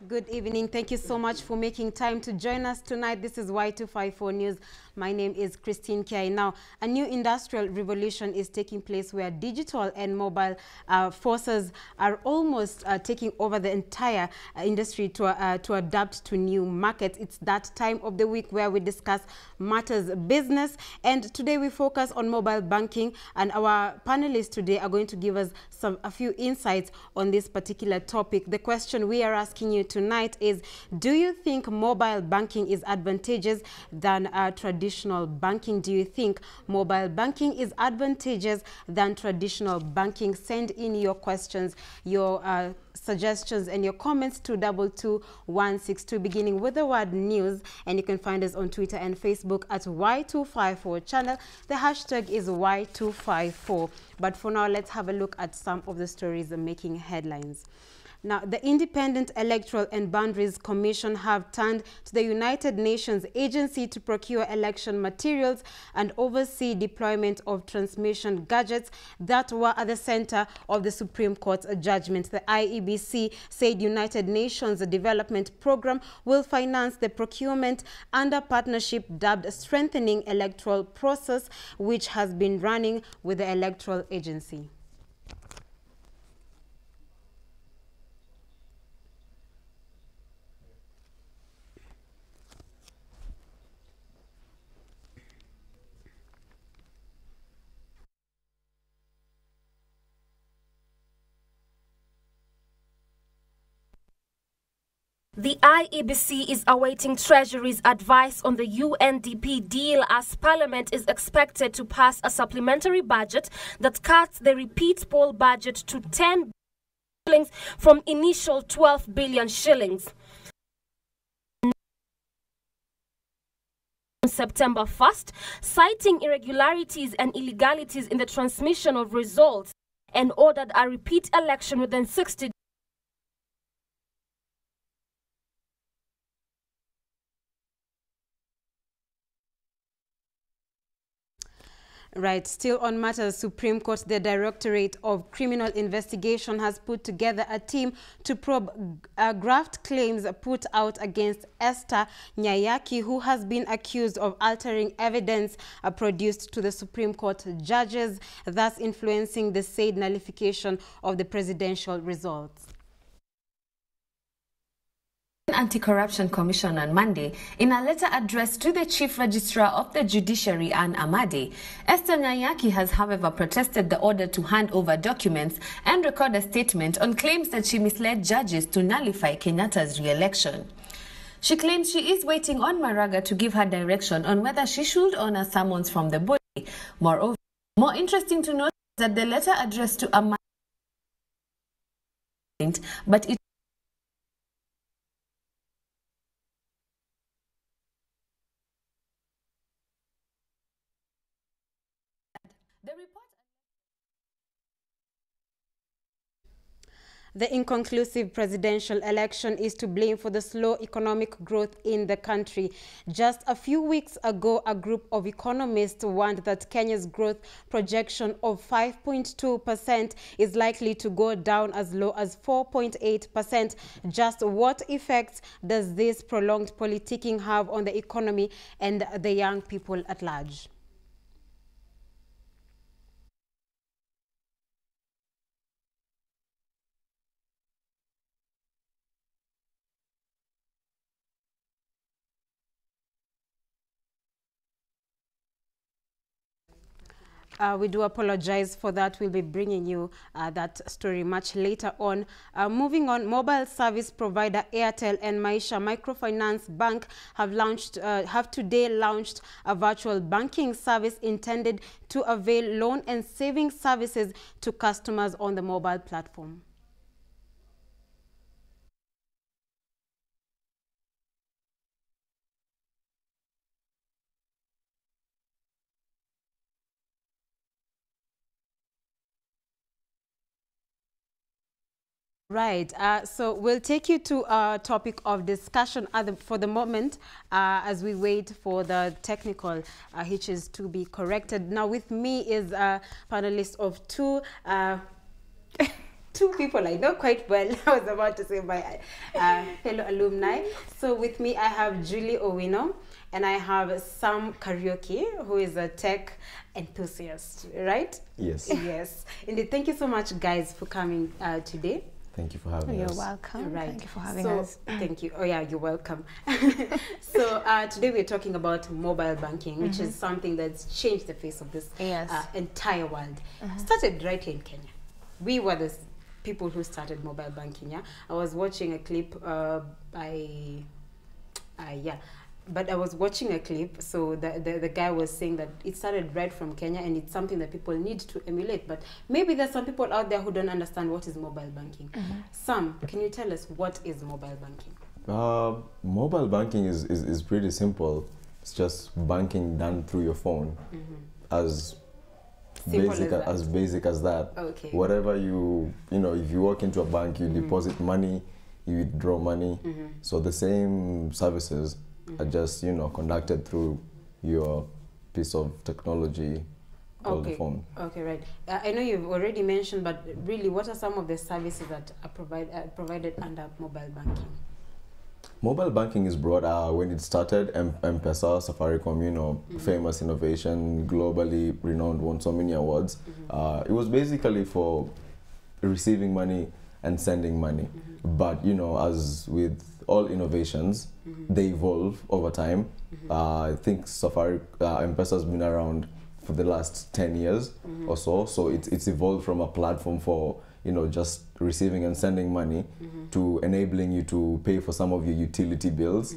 Good evening. Thank you so much for making time to join us tonight. This is Y254 News. My name is Christine Kiai. Now, a new industrial revolution is taking place where digital and mobile forces are almost taking over the entire industry to adapt to new markets. It's that time of the week where we discuss matters business. And today we focus on mobile banking. And our panelists today are going to give us a few insights on this particular topic. The question we are asking you tonight is, do you think mobile banking is advantageous than traditional banking? Do you think mobile banking is advantageous than traditional banking? Send in your questions, your suggestions and your comments to 22162 beginning with the word news, and you can find us on Twitter and Facebook at Y254 channel. The hashtag is Y254. But for now, let's have a look at some of the stories making headlines. Now, the Independent Electoral and Boundaries Commission have turned to the United Nations Agency to procure election materials and oversee deployment of transmission gadgets that were at the center of the Supreme Court's judgment. The IEBC said United Nations Development Program will finance the procurement under partnership dubbed Strengthening Electoral Process, which has been running with the Electoral Agency. The IEBC is awaiting Treasury's advice on the UNDP deal as Parliament is expected to pass a supplementary budget that cuts the repeat poll budget to 10 billion shillings from initial 12 billion shillings. On September 1st, citing irregularities and illegalities in the transmission of results, and ordered a repeat election within 60 days. Right. Still on matters Supreme Court, the Directorate of Criminal Investigation has put together a team to probe graft claims put out against Esther Nyayaki, who has been accused of altering evidence produced to the Supreme Court judges, thus influencing the said nullification of the presidential results. Anti-Corruption Commission on Monday, in a letter addressed to the Chief Registrar of the Judiciary, Anne Amade, Esther Nyayaki has, however, protested the order to hand over documents and record a statement on claims that she misled judges to nullify Kenyatta's re-election. She claims she is waiting on Maraga to give her direction on whether she should honor summons from the body. Moreover, more interesting to note is that the letter addressed to Amade, but it The inconclusive presidential election is to blame for the slow economic growth in the country. Just a few weeks ago, a group of economists warned that Kenya's growth projection of 5.2% is likely to go down as low as 4.8%. Just what effects does this prolonged politicking have on the economy and the young people at large? We do apologize for that. We'll be bringing you that story much later on. Moving on, mobile service provider Airtel and Maisha Microfinance Bank have today launched a virtual banking service intended to avail loan and saving services to customers on the mobile platform. Right. So we'll take you to a topic of discussion for the moment as we wait for the technical hitches to be corrected. Now with me is a panelist of two. two people I know quite well. I was about to say my fellow alumni. So with me, I have Julie Owino, and I have Sam Karaoke, who is a tech enthusiast, right? Yes. Yes. Indeed. Thank you so much, guys, for coming today. Thank you for having us. You're welcome. Right. Thank you for having us. Thank you. Oh yeah, you're welcome. So today we're talking about mobile banking, which is something that's changed the face of this entire world. Started right here in Kenya. We were the people who started mobile banking. Yeah, I was watching a clip but I was watching a clip, so the guy was saying that it started right from Kenya and it's something that people need to emulate. But maybe there's some people out there who don't understand what is mobile banking. Sam, can you tell us what is mobile banking? Mobile banking is pretty simple. It's just banking done through your phone. As basic as that. Okay. Whatever if you walk into a bank, you deposit money, you withdraw money. So the same services are just conducted through your piece of technology called the phone. Okay, right. I know you've already mentioned, but really, what are some of the services that are provided under mobile banking? Mobile banking is broad. When it started, M-Pesa, Safaricom, famous innovation, globally renowned, won so many awards. It was basically for receiving money and sending money. But as with all innovations, they evolve over time. I think M-Pesa has been around for the last 10 years or so. So it's evolved from a platform for just receiving and sending money to enabling you to pay for some of your utility bills,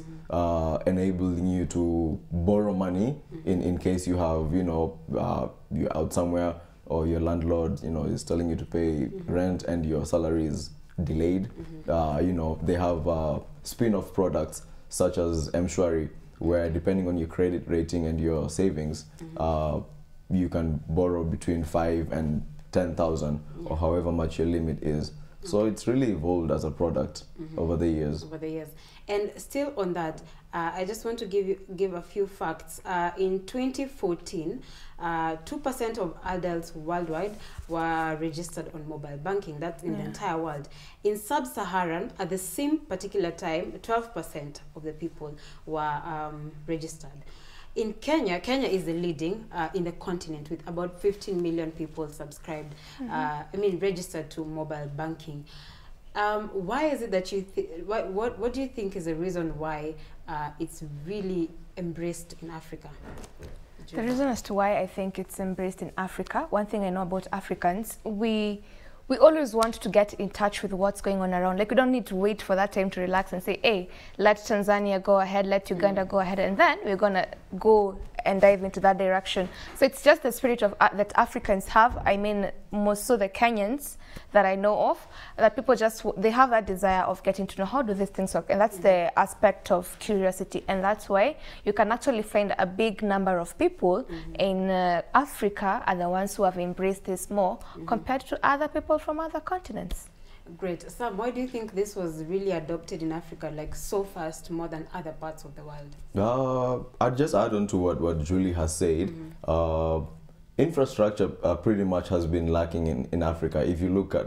enabling you to borrow money in case you have you're out somewhere or your landlord is telling you to pay rent and your salary is delayed. They have spin-off products such as M-Shwari, where depending on your credit rating and your savings, you can borrow between 5 and 10,000 or however much your limit is. So it's really evolved as a product over the years. And still on that, I just want to give a few facts. In 2014, 2% of adults worldwide were registered on mobile banking. That's in the entire world. In sub-Saharan, at the same particular time, 12% of the people were registered. In Kenya is the leading in the continent with about 15 million people subscribed, registered to mobile banking. Why is it that what do you think is the reason why it's really embraced in Africa? The reason as to why I think it's embraced in Africa, one thing I know about Africans, we always want to get in touch with what's going on around. Like, we don't need to wait for that time to relax and say, hey, let Tanzania go ahead, let Uganda go ahead, and then we're going to go and dive into that direction. So it's just the spirit of that Africans have. I mean, most so the Kenyans that I know of, that people they have that desire of getting to know how do these things work. And that's the aspect of curiosity. And that's why you can actually find a big number of people in Africa are the ones who have embraced this more compared to other people from other continents. Great. Sam, why do you think this was really adopted in Africa like so fast, more than other parts of the world? I'll just add on to what Julie has said. Infrastructure pretty much has been lacking in Africa. If you look at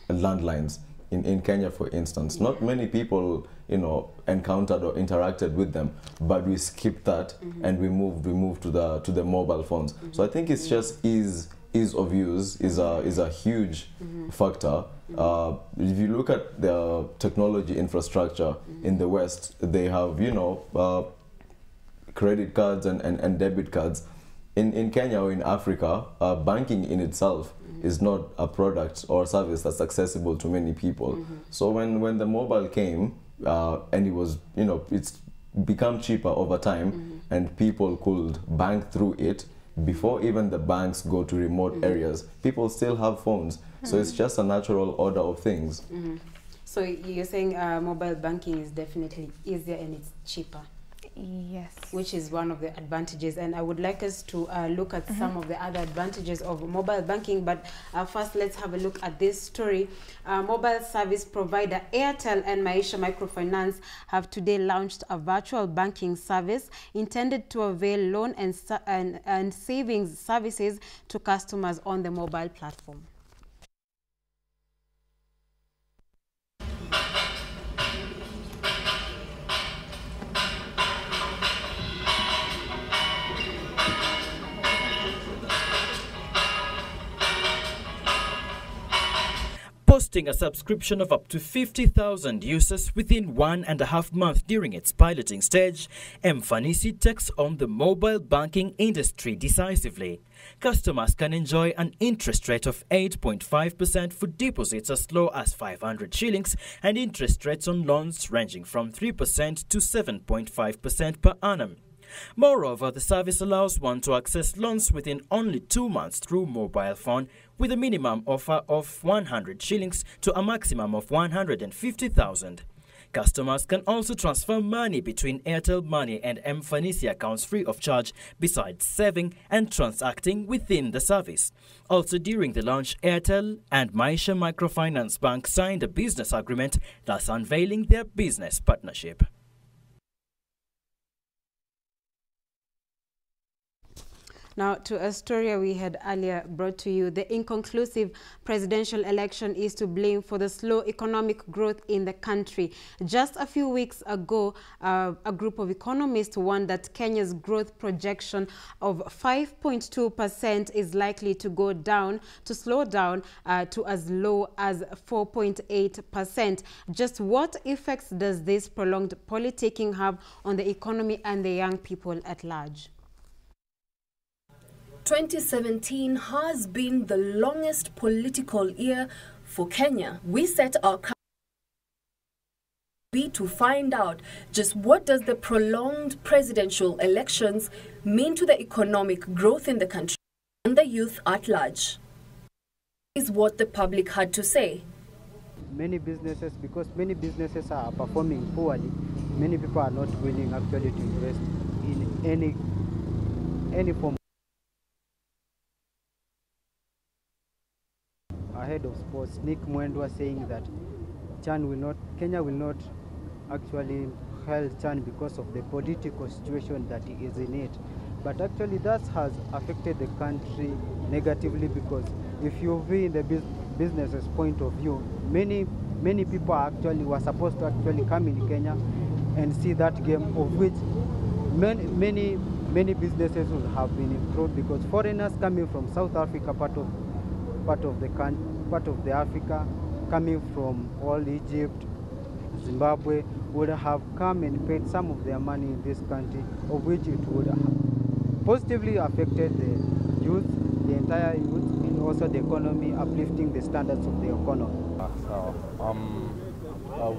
landlines in Kenya, for instance, not many people encountered or interacted with them, but we skipped that and we moved to the mobile phones. So I think it's just ease of use is a huge factor. If you look at the technology infrastructure in the West, they have credit cards and debit cards. In Kenya or in Africa, banking in itself is not a product or service that's accessible to many people. So when the mobile came, and it was it's become cheaper over time, and people could bank through it. Before even the banks go to remote areas, people still have phones. So it's just a natural order of things. So you're saying mobile banking is definitely easier and it's cheaper? Yes. Which is one of the advantages. And I would like us to look at some of the other advantages of mobile banking. But first, let's have a look at this story. Mobile service provider Airtel and Maisha Microfinance have today launched a virtual banking service intended to avail loan and savings services to customers on the mobile platform. boasting a subscription of up to 50,000 users within 1.5 months during its piloting stage, M-Fanisi takes on the mobile banking industry decisively. Customers can enjoy an interest rate of 8.5% for deposits as low as 500 shillings and interest rates on loans ranging from 3% to 7.5% per annum. Moreover, the service allows one to access loans within only 2 months through mobile phone with a minimum offer of 100 shillings to a maximum of 150,000. Customers can also transfer money between Airtel Money and M-Fanisi accounts free of charge, besides saving and transacting within the service. Also during the launch, Airtel and Maisha Microfinance Bank signed a business agreement, thus unveiling their business partnership. Now, to a story we had earlier brought to you, the inconclusive presidential election is to blame for the slow economic growth in the country. Just a few weeks ago, a group of economists warned that Kenya's growth projection of 5.2% is likely to slow down to as low as 4.8%. Just what effects does this prolonged politicking have on the economy and the young people at large? 2017 has been the longest political year for Kenya. We set our to find out just what does the prolonged presidential elections mean to the economic growth in the country and the youth at large. Is what the public had to say. Because many businesses are performing poorly, many people are not willing actually to invest in any form. Ahead of sports, Nick Mwendwa saying that Kenya will not actually help Chan because of the political situation that he is in it. But actually that has affected the country negatively, because if you view in the business's point of view, many people were supposed to actually come in Kenya and see that game, of which many businesses would have been improved, because foreigners coming from South Africa, part of the Africa, coming from all Egypt, Zimbabwe, would have come and paid some of their money in this country, of which it would have positively affected the youth, the entire youth, and also the economy, uplifting the standards of the economy.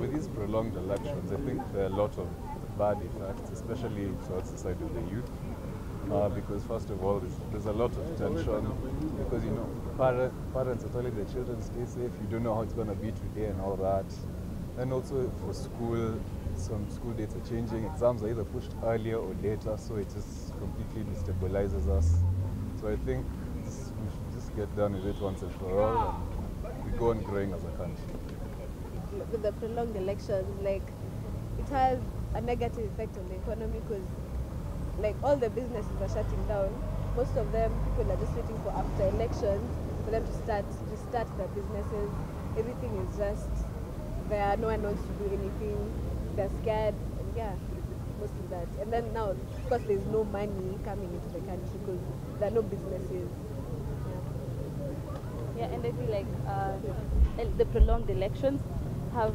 With these prolonged elections, I think there are a lot of bad effects, especially towards the side of the youth. Because first of all, there's a lot of tension, because parents are telling their children stay safe, you don't know how it's going to be today and all that. And also for school, some school dates are changing, exams are either pushed earlier or later, so it just completely destabilizes us. So I think we should just get done with it once and for all, and we go on growing as a country. With the prolonged elections, it has a negative effect on the economy, because all the businesses are shutting down. Most of them, people are just waiting for after elections for them to restart their businesses. Everything is just there. No one wants to do anything. They're scared. And yeah, mostly that. And then now, of course, there's no money coming into the country because there are no businesses. Yeah, and I feel like the prolonged elections have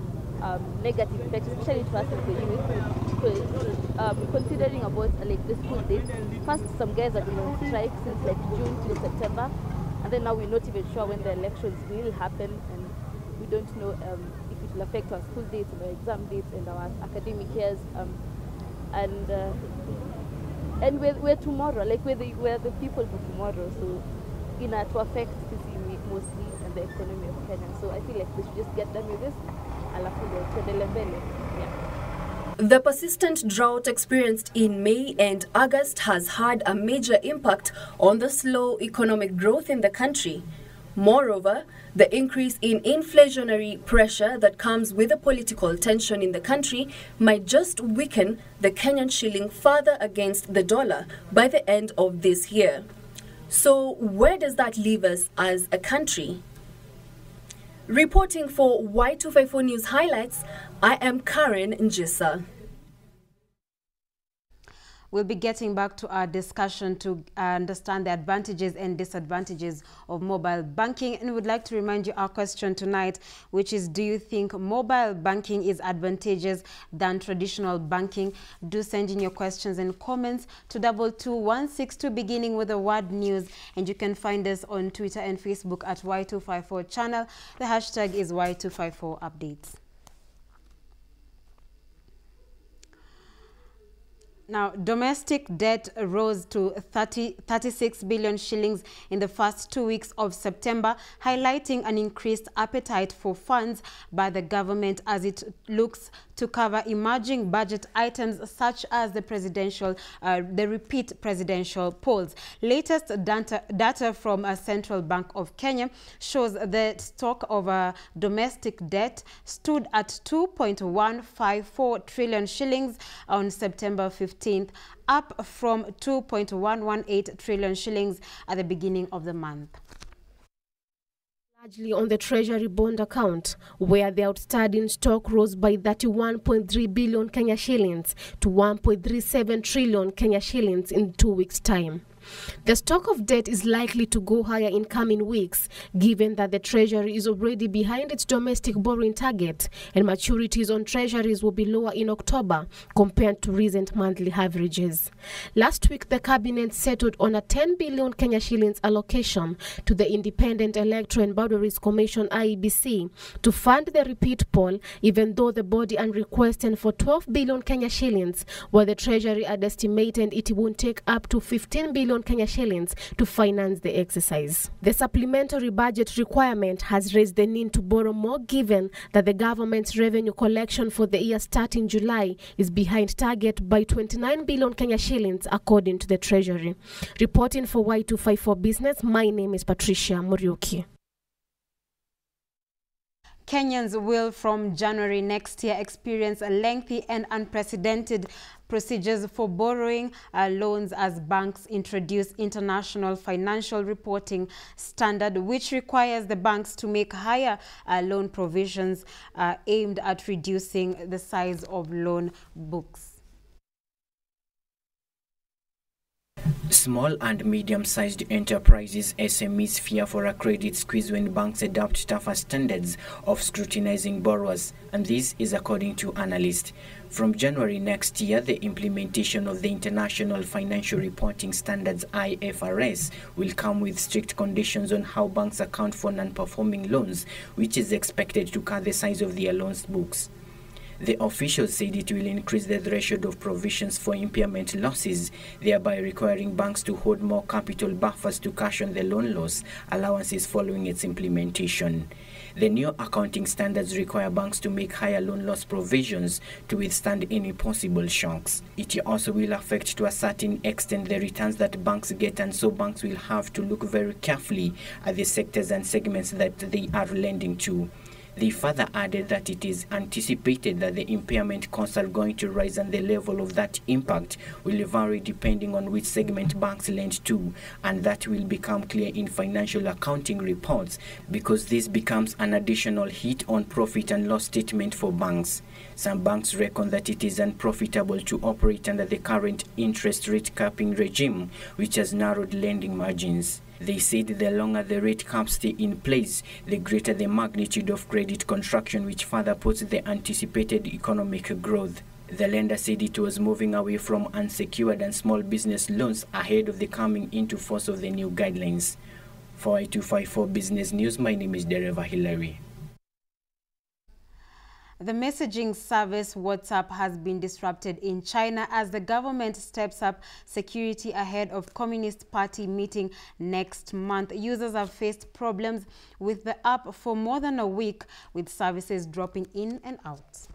negative effects, especially to us as the youth, because considering about the school dates, first some guys have been on strike since June till September, and then now we're not even sure when the elections will happen, and we don't know if it will affect our school dates and our exam dates and our academic years, and we're tomorrow, we're the people for tomorrow, so to affect Sisi mostly and the economy of Kenya. So I feel like we should just get done with this. The persistent drought experienced in May and August has had a major impact on the slow economic growth in the country. Moreover, the increase in inflationary pressure that comes with the political tension in the country might just weaken the Kenyan shilling further against the dollar by the end of this year. So where does that leave us as a country? Reporting for Y254 News Highlights, I am Karen Njisa. We'll be getting back to our discussion to understand the advantages and disadvantages of mobile banking. And we'd like to remind you our question tonight, which is, do you think mobile banking is advantageous than traditional banking? Do send in your questions and comments to 22162 beginning with the word news. And you can find us on Twitter and Facebook at Y254 channel. The hashtag is Y254 updates. Now, domestic debt rose to 36 billion shillings in the first 2 weeks of September, highlighting an increased appetite for funds by the government as it looks to cover emerging budget items such as the repeat presidential polls. Latest data from a Central Bank of Kenya shows the stock of domestic debt stood at 2.154 trillion shillings on September 15th, up from 2.118 trillion shillings at the beginning of the month. Largely on the Treasury bond account, where the outstanding stock rose by 31.3 billion Kenya shillings to 1.37 trillion Kenya shillings in 2 weeks' time. The stock of debt is likely to go higher in coming weeks, given that the Treasury is already behind its domestic borrowing target and maturities on Treasuries will be lower in October compared to recent monthly averages. Last week, the Cabinet settled on a 10 billion Kenya shillings allocation to the Independent Electoral and Boundaries Commission (IEBC) to fund the repeat poll, even though the body requested for 12 billion Kenya shillings, while the Treasury had estimated it would take up to 15 billion Kenya shillings to finance the exercise. The supplementary budget requirement has raised the need to borrow more, given that the government's revenue collection for the year starting July is behind target by 29 billion Kenya shillings, according to the Treasury. Reporting for Y254 Business, my name is Patricia Muriuki. Kenyans will from January next year experience a lengthy and unprecedented procedures for borrowing loans as banks introduce international financial reporting standard, which requires the banks to make higher loan provisions aimed at reducing the size of loan books. Small and medium-sized enterprises (SMEs) fear for a credit squeeze when banks adopt tougher standards of scrutinizing borrowers, and this is according to analysts. From January next year, the implementation of the International Financial Reporting Standards (IFRS) will come with strict conditions on how banks account for non-performing loans, which is expected to cut the size of their loans books. The officials said it will increase the threshold of provisions for impairment losses, thereby requiring banks to hold more capital buffers to cushion the loan loss allowances following its implementation. The new accounting standards require banks to make higher loan loss provisions to withstand any possible shocks. It also will affect to a certain extent the returns that banks get, and so banks will have to look very carefully at the sectors and segments that they are lending to. They further added that it is anticipated that the impairment costs are going to rise, and the level of that impact will vary depending on which segment banks lend to, and that will become clear in financial accounting reports because this becomes an additional hit on profit and loss statement for banks. Some banks reckon that it is unprofitable to operate under the current interest rate capping regime, which has narrowed lending margins. They said the longer the rate caps stay in place, the greater the magnitude of credit contraction, which further puts the anticipated economic growth. The lender said it was moving away from unsecured and small business loans ahead of the coming into force of the new guidelines. For Y254 Business News, my name is Dereva Hilary. The messaging service WhatsApp has been disrupted in China as the government steps up security ahead of Communist Party meeting next month. Users have faced problems with the app for more than a week, with services dropping in and out.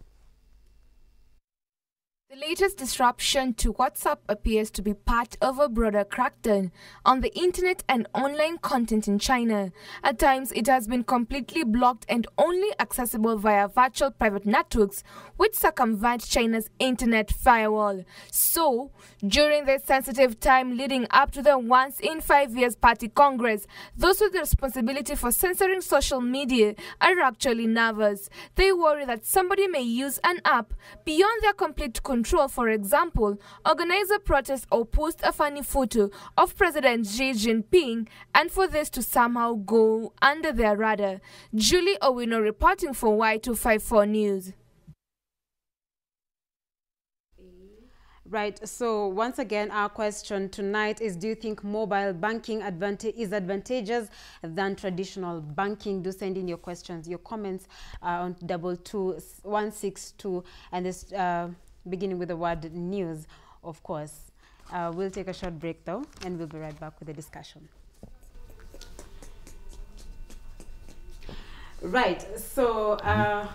The latest disruption to WhatsApp appears to be part of a broader crackdown on the internet and online content in China. At times, it has been completely blocked and only accessible via virtual private networks, which circumvent China's internet firewall. So, during the sensitive time leading up to the once in 5 years party congress, those with the responsibility for censoring social media are actually nervous. They worry that somebody may use an app beyond their complete control control, for example, organize a protest or post a funny photo of President Xi Jinping, and for this to somehow go under their radar. Julie Owino reporting for Y254 News. Right, so once again, our question tonight is, do you think mobile banking is advantageous than traditional banking? Do send in your questions, your comments on 22162, and this beginning with the word news, of course. We'll take a short break though, and we'll be right back with the discussion. Right, so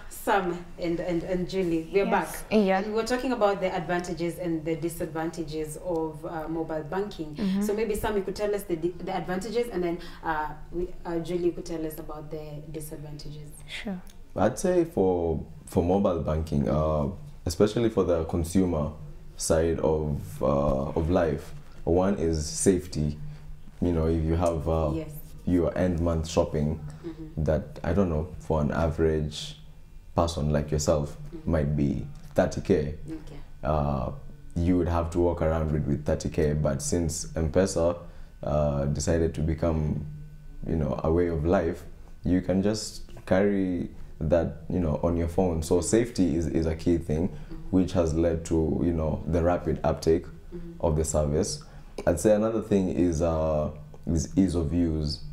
Sam and Julie, we're back. Yeah. And we're talking about the advantages and the disadvantages of mobile banking. So maybe Sam, you could tell us the advantages, and then Julie could tell us about the disadvantages. Sure. I'd say for mobile banking, especially for the consumer side of life, one is safety. You know, if you have Yes. your end month shopping, that, I don't know, for an average person like yourself might be 30K. Okay. You would have to walk around with 30K, but since M-Pesa decided to become, you know, a way of life, you can just carry that, you know, on your phone. So safety is a key thing, which has led to, you know, the rapid uptake of the service. I'd say another thing is ease of use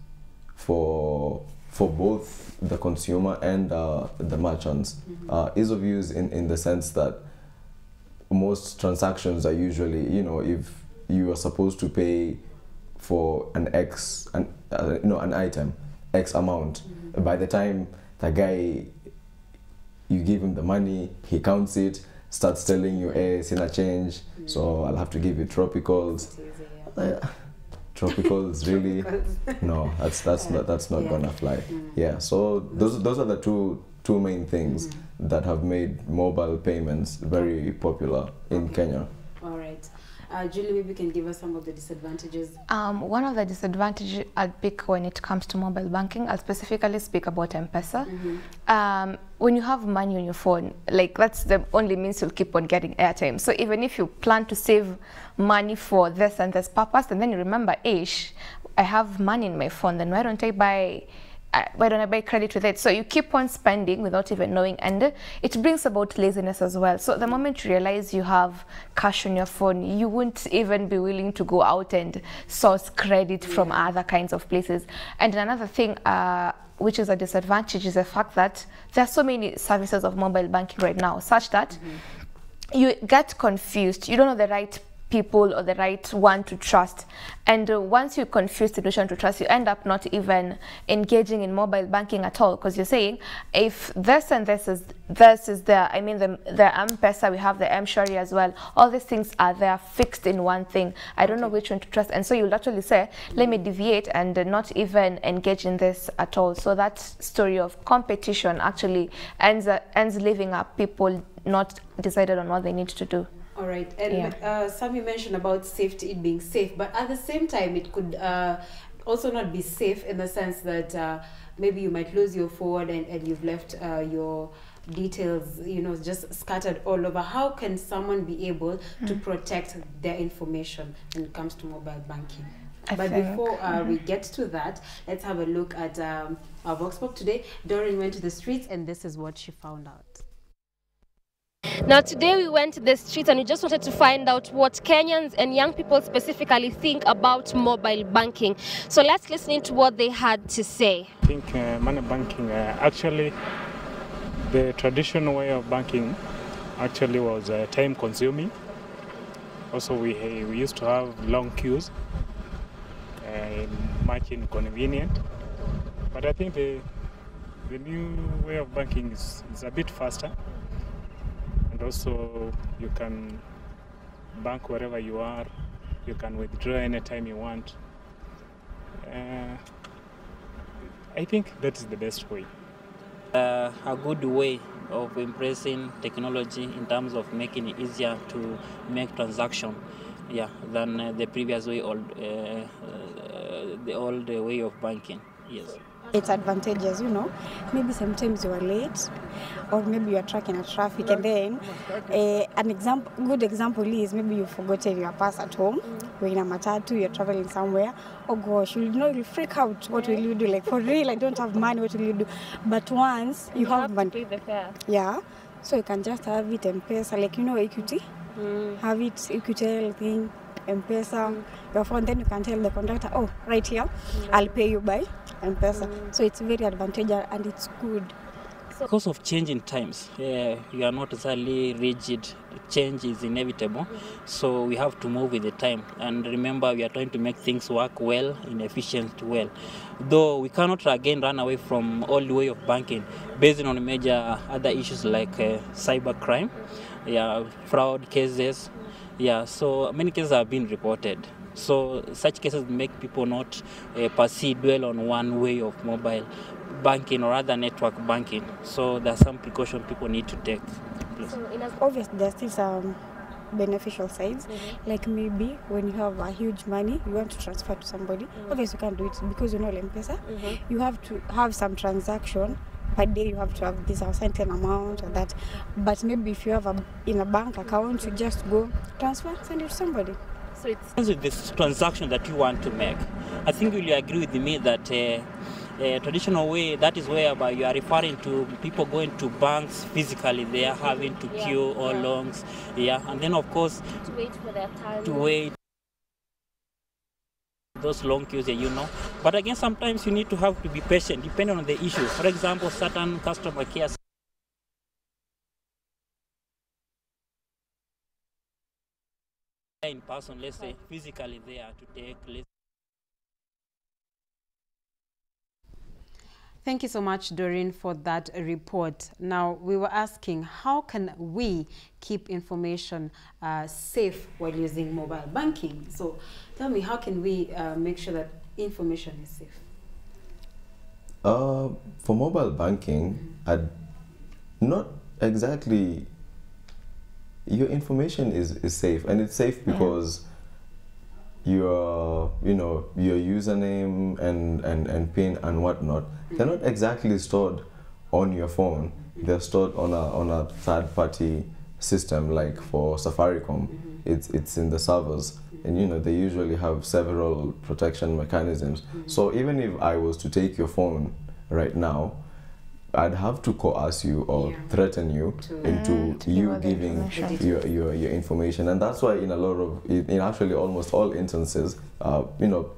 for both the consumer and the merchants. Ease of use in the sense that most transactions are usually, you know, if you are supposed to pay for an item, X amount, by the time the guy, you give him the money, he counts it, starts telling you, hey, sina change, so I'll have to give you tropicals. Tropicals, really? No, that's not gonna fly. Yeah, so those are the two main things that have made mobile payments very popular in Kenya. All right. Julie, maybe you can give us some of the disadvantages. One of the disadvantages I'd pick when it comes to mobile banking, I'll specifically speak about M-Pesa. When you have money on your phone, like, that's the only means you'll keep on getting airtime. So even if you plan to save money for this and this purpose, and then you remember, I have money in my phone, then why don't I buy credit with it? So you keep on spending without even knowing, and it brings about laziness as well. So the moment you realize you have cash on your phone, you won't even be willing to go out and source credit from other kinds of places. And another thing, which is a disadvantage, is the fact that there are so many services of mobile banking right now, such that you get confused. You don't know the right people or the right one to trust, and once you confuse the notion to trust, you end up not even engaging in mobile banking at all, because you're saying, if this and this is there, I mean the M-Pesa, we have the M-Shwari as well, all these things are there fixed in one thing, I don't know which one to trust, and so you'll actually say, let me deviate and not even engage in this at all. So that story of competition actually ends leaving up people not decided on what they need to do. All right, and Sam, you mentioned about safety, it being safe, but at the same time, it could also not be safe in the sense that maybe you might lose your phone and you've left your details, you know, just scattered all over. How can someone be able to protect their information when it comes to mobile banking? But before we get to that, let's have a look at our Vox Pop today. Doreen went to the streets, and this is what she found out. Now today we went to the streets and we just wanted to find out what Kenyans and young people specifically think about mobile banking. So let's listen to what they had to say. I think money banking, actually the traditional way of banking actually was time consuming. Also we used to have long queues, much inconvenient. But I think the new way of banking is a bit faster. And also you can bank wherever you are, you can withdraw anytime you want. I think that is the best way. A good way of embracing technology in terms of making it easier to make transaction, than the previous way, the old way of banking. Yes. it's advantageous, you know. Maybe sometimes you are late, or maybe you are tracking a traffic, and then good example is maybe you've forgotten your purse at home, you're in a matatu, you're traveling somewhere. Oh gosh, you'll freak out. What will you do? Like, for real, I don't have money, what will you do? But once you have to pay the fare. Yeah, so you can just have it M-Pesa, like, you know, Equity. Have it Equity thing, M-Pesa, your phone, then you can tell the conductor, oh, right here, I'll pay you by M-Pesa. So it's very advantageous and it's good. Because of changing times, you are not necessarily rigid. Change is inevitable, so we have to move with the time. And remember, we are trying to make things work well, in efficient well. Though we cannot again run away from old way of banking, based on major other issues like cyber crime, fraud cases. So many cases have been reported. So such cases make people not dwell on one way of mobile banking or other network banking. So there are some precautions people need to take. So obviously, there's still some beneficial sides. Like maybe when you have a huge money, you want to transfer to somebody. Obviously, you can't do it because you know M-Pesa. You have to have some transaction per day. You have to have this a certain amount or that. But maybe if you have in a bank account, you just go transfer, send it to somebody. So it's with this transaction that you want to make. I think you'll agree with me that traditional way, that is whereby you are referring to people going to banks physically. They are having to queue all longs, and then of course to wait for their time. To wait those long queues, you know. But again, sometimes you need to have to be patient, depending on the issue. For example, certain customer care in person, let's say physically there to take. Thank you so much, Doreen, for that report. Now, we were asking, how can we keep information safe while using mobile banking? So tell me, how can we make sure that information is safe? For mobile banking, not exactly. Your information is safe, and it's safe because your username and PIN and whatnot, they're not exactly stored on your phone. They're stored on a third-party system, like for Safaricom. It's in the servers, and they usually have several protection mechanisms. So even if I was to take your phone right now, I'd have to coerce you or threaten you into you giving your information. And that's why in actually almost all instances,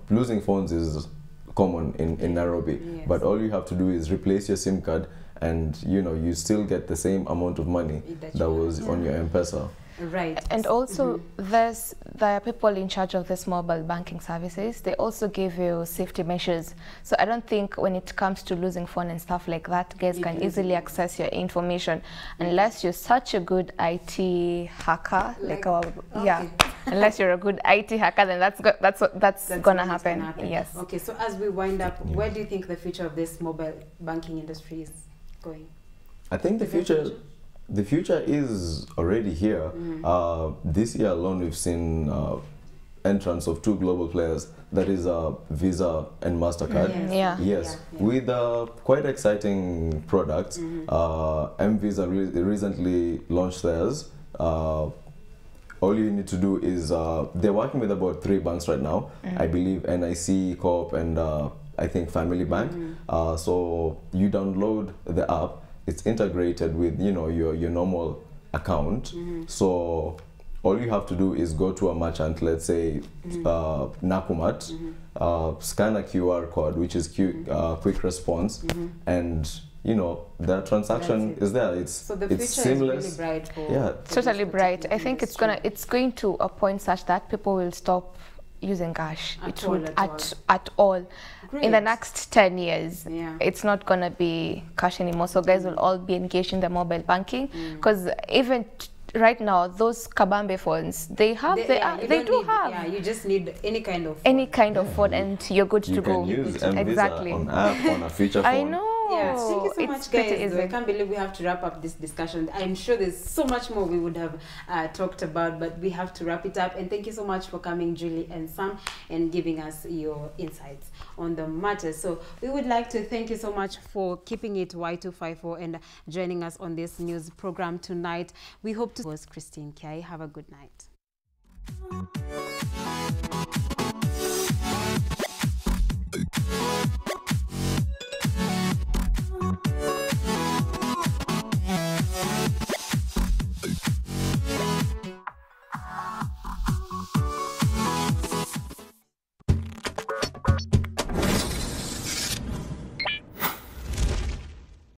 losing phones is common in Nairobi. But all you have to do is replace your SIM card, and you still get the same amount of money that was on your M-Pesa. Right. And also, there are people in charge of this mobile banking services. They also give you safety measures. So I don't think when it comes to losing phone and stuff like that, guys can easily access your information unless you're such a good IT hacker, unless you're a good IT hacker, then that's gonna happen. Yes. Okay. So as we wind up, where do you think the future of this mobile banking industry is going? I think the future is already here. This year alone, we've seen entrance of two global players, that is Visa and MasterCard. With quite exciting products. M-Visa recently launched theirs. All you need to do is, they're working with about 3 banks right now. I believe NIC, Co-op, and I think Family Bank. So you download the app. It's integrated with your normal account. So all you have to do is go to a merchant, let's say Nakumat, scan a QR code, which is quick response, and the transaction is there. So the future seamless. is really bright for totally bright. I think it's going to a point such that people will stop using cash at all. Great. In the next 10 years. It's not gonna be cash anymore, so guys will all be engaged in the mobile banking, because even right now those kabambe phones, they do have you just need any kind of phone, and you're good to go. You can use M-Visa on app, on a feature phone. I know. Yeah, thank you so it's much, pretty guys. easy. I can't believe we have to wrap up this discussion. I'm sure there's so much more we would have talked about, but we have to wrap it up. And thank you so much for coming, Julie and Sam, and giving us your insights on the matter. So we would like to thank you so much for keeping it Y254 and joining us on this news program tonight. We hope to host Christine Kiai. Have a good night.